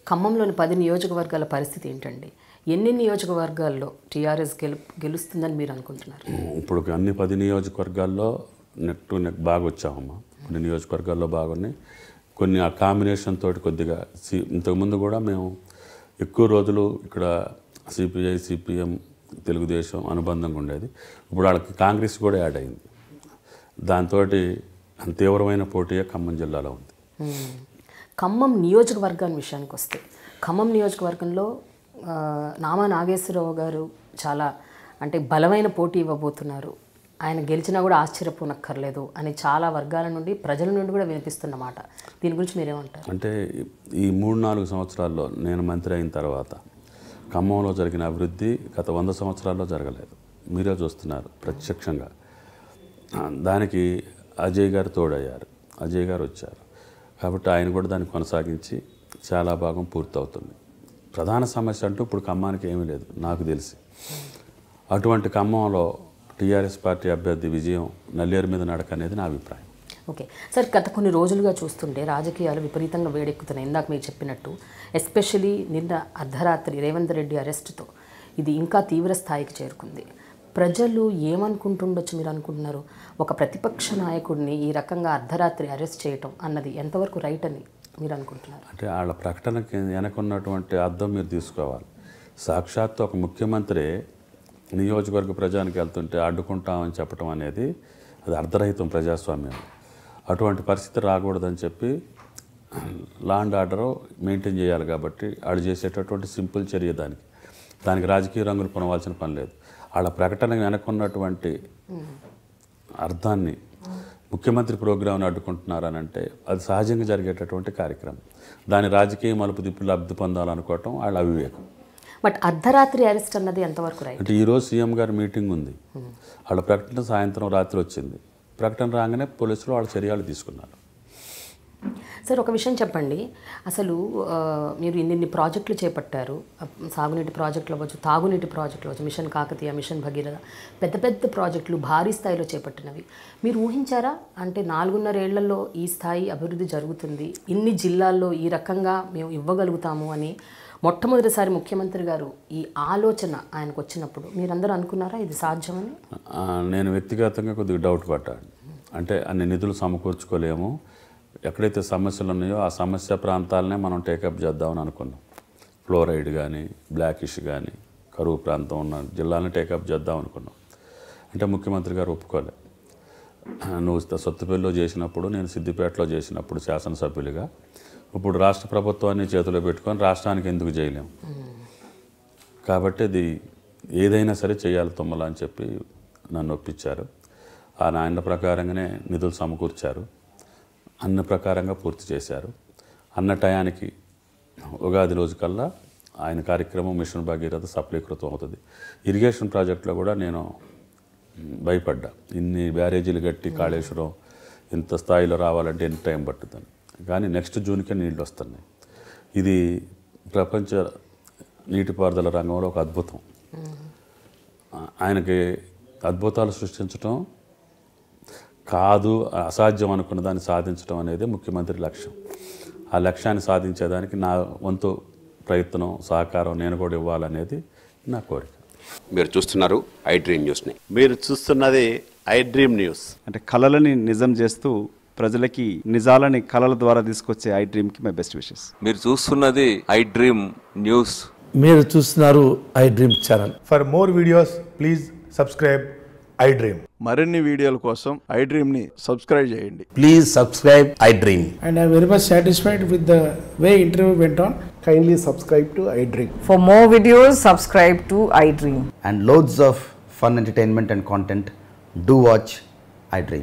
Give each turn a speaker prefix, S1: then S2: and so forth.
S1: ఖమ్మంలోని 10 నియోజకవర్గాల పరిస్థితి ఏంటండి? ఎన్ని నియోజకవర్గాల్లో టీఆర్ఎస్ గెలుస్తుందని మీరు అనుకుంటున్నారు?
S2: ఇప్పుడు అన్ని 10 నియోజకవర్గాల్లో నెక్ టు నెక్ బాగా వచ్చామమ్మా. కొన్ని నియోజకవర్గాల్లో బాగున్నాయి, కొన్ని ఆ కాంబినేషన్ తోటి కొద్దిగా ఇంతకుముందు కూడా మేము ఎక్కువ రోజులు ఇక్కడ సిపిఐ సిపిఎం తెలుగుదేశం అనుబంధంగా ఉండేది. ఇప్పుడు వాళ్ళకి కాంగ్రెస్ కూడా యాడ్ అయింది. దాంతో తీవ్రమైన పోటీ ఖమ్మం జిల్లాలో ఉంది.
S1: ఖమ్మం నియోజకవర్గాన్ని విషయానికి వస్తే, ఖమ్మం నియోజకవర్గంలో నామా నాగేశ్వరరావు గారు చాలా అంటే బలమైన పోటీ ఇవ్వబోతున్నారు. ఆయన గెలిచినా కూడా ఆశ్చర్యపోనక్కర్లేదు అని చాలా వర్గాల నుండి ప్రజల నుండి కూడా వినిపిస్తున్నమాట. దీని గురించి మీరేమంటారు?
S2: అంటే ఈ 3-4 సంవత్సరాల్లో నేను మంత్రి అయిన తర్వాత ఖమ్మంలో జరిగిన అభివృద్ధి గత 100 సంవత్సరాల్లో జరగలేదు. మీరే చూస్తున్నారు ప్రత్యక్షంగా. దానికి అజయ్ గారు తోడయ్యారు, అజయ్ గారు వచ్చారు కాబట్టి ఆయన కూడా దాన్ని కొనసాగించి చాలా భాగం పూర్తవుతుంది. ప్రధాన సమస్య అంటూ ఇప్పుడు ఖమ్మానికి ఏమీ లేదు నాకు తెలిసి. అటువంటి ఖమ్మంలో టీఆర్ఎస్ పార్టీ అభ్యర్థి విజయం నల్లేరు మీద నడక అనేది నా అభిప్రాయం.
S1: ఓకే సార్, గత కొన్ని రోజులుగా చూస్తుంటే రాజకీయాలు విపరీతంగా వేడెక్కుతున్నాయి. ఇందాక మీరు చెప్పినట్టు ఎస్పెషలీ నిన్న అర్ధరాత్రి రేవంత్ రెడ్డి అరెస్టుతో ఇది ఇంకా తీవ్ర స్థాయికి చేరుకుంది. ప్రజలు ఏమనుకుంటుండొచ్చు మీరు అనుకుంటున్నారు? ఒక ప్రతిపక్ష నాయకుడిని ఈ రకంగా అర్ధరాత్రి అరెస్ట్ చేయటం అన్నది ఎంతవరకు రైట్ అని మీరు అనుకుంటున్నారు?
S2: అంటే వాళ్ళ ప్రకటనకి వెనకున్నటువంటి అర్థం మీరు తీసుకోవాలి. సాక్షాత్తు ఒక ముఖ్యమంత్రి నియోజకవర్గ ప్రజానికి వెళ్తుంటే అడ్డుకుంటామని చెప్పడం అనేది అది అర్ధరహితం ప్రజాస్వామ్యం. అటువంటి పరిస్థితి రాకూడదని చెప్పి లా అండ్ ఆర్డర్ మెయింటైన్ చేయాలి. కాబట్టి వాళ్ళు చేసేటటువంటి సింపుల్ చర్య దానికి రాజకీయ రంగులు కొనవాల్సిన పని లేదు. వాళ్ళ ప్రకటనకు వెనకున్నటువంటి అర్థాన్ని ముఖ్యమంత్రి ప్రోగ్రాంను అడ్డుకుంటున్నారని అంటే అది సహజంగా జరిగేటటువంటి కార్యక్రమం. దాని రాజకీయ మలుపు తిప్పి లబ్ధి పొందాలనుకోవటం వాళ్ళ అవివేకం.
S1: బట్ అర్ధరాత్రి అరెస్ట్ అన్నది ఎంతవరకు రైట్?
S2: అంటే ఈరోజు సీఎం గారి మీటింగ్ ఉంది. వాళ్ళ ప్రకటన సాయంత్రం రాత్రి వచ్చింది. ప్రకటన రాగానే పోలీసులు వాళ్ళ చర్యలు తీసుకున్నారు.
S1: సార్ ఒక విషయం చెప్పండి, అసలు మీరు ఇన్ని ప్రాజెక్టులు చేపట్టారు, సాగునీటి ప్రాజెక్టులు అవ్వచ్చు, తాగునీటి ప్రాజెక్టులు అవ్వచ్చు, మిషన్ కాకతీయ, మిషన్ భగీరథ, పెద్ద పెద్ద ప్రాజెక్టులు భారీ స్థాయిలో చేపట్టినవి. మీరు ఊహించారా? అంటే 4.5 ఏళ్లలో ఈ స్థాయి అభివృద్ధి జరుగుతుంది, ఇన్ని జిల్లాల్లో ఈ రకంగా మేము ఇవ్వగలుగుతాము అని మొట్టమొదటిసారి ముఖ్యమంత్రి గారు ఈ ఆలోచన ఆయనకు వచ్చినప్పుడు మీరందరూ అనుకున్నారా ఇది సాధ్యమని?
S2: నేను వ్యక్తిగతంగా కొద్దిగా డౌట్ పడ్డాను. అంటే అన్ని నిధులు సమకూర్చుకోలేము, ఎక్కడైతే సమస్యలు ఉన్నాయో ఆ సమస్య ప్రాంతాలనే మనం టేకప్ చేద్దామని అనుకున్నాం. ఫ్లోరైడ్ కానీ, బ్లాకిష్ కానీ, కరువు ప్రాంతం ఉన్న జిల్లాలను టేకప్ చేద్దాం అనుకున్నాం. అంటే ముఖ్యమంత్రి గారు ఒప్పుకోలే. నువ్వు సొత్తుపల్లిలో చేసినప్పుడు, నేను సిద్దిపేటలో చేసినప్పుడు శాసనసభ్యులుగా, ఇప్పుడు రాష్ట్ర ప్రభుత్వాన్ని చేతిలో పెట్టుకొని రాష్ట్రానికి ఎందుకు చేయలేము, కాబట్టి అది ఏదైనా సరే చేయాలి తుమ్మల అని చెప్పి నన్ను ఒప్పించారు. ఆ నాయన ప్రకారంగానే నిధులు సమకూర్చారు, అన్న ప్రకారంగా పూర్తి చేశారు. అన్న టయానికి ఉగాది రోజు కల్లా ఆయన కార్యక్రమం మిషన్ భగీరథ సఫలీకృతం అవుతుంది. ఇరిగేషన్ ప్రాజెక్టులో కూడా నేను భయపడ్డా, ఇన్ని బ్యారేజీలు కట్టి కాళేశ్వరం ఇంత స్థాయిలో రావాలంటే ఎన్ని టైం పట్టుదని. కానీ నెక్స్ట్ జూన్కే నీళ్ళు వస్తున్నాయి. ఇది ప్రపంచ నీటిపారుదల రంగంలో ఒక అద్భుతం. ఆయనకి అద్భుతాలు సృష్టించడం కాదు, అసాధ్యం అనుకున్న దాన్ని సాధించడం అనేది ముఖ్యమంత్రి లక్ష్యం. ఆ లక్ష్యాన్ని సాధించేదానికి నా వంతు ప్రయత్నం, సహకారం నేను కూడా ఇవ్వాలనేది నా కోరిక.
S3: మీరు చూస్తున్నారు ఐ డ్రీమ్ న్యూస్ని.
S4: మీరు చూస్తున్నది ఐ డ్రీమ్ న్యూస్.
S5: అంటే కళలని నిజం చేస్తూ ప్రజలకి నిజాలని కళల ద్వారా తీసుకొచ్చే ఐ డ్రీమ్కి మై బెస్ట్ విషెస్.
S6: మీరు చూస్తున్నది ఐ డ్రీమ్ న్యూస్.
S7: మీరు చూస్తున్నారు I dream channel.
S8: For more videos please subscribe I dream.
S4: మరిన్ని వీడియోల కోసం ఐ డ్రీమ్ని సబ్స్క్రైబ్ చేయండి.
S7: Please subscribe I dream.
S9: And I'm very much satisfied with the way interview went on.
S8: Kindly subscribe to I Dream.
S10: For more videos, subscribe to I Dream.
S11: And loads of fun entertainment and content. Do watch I Dream.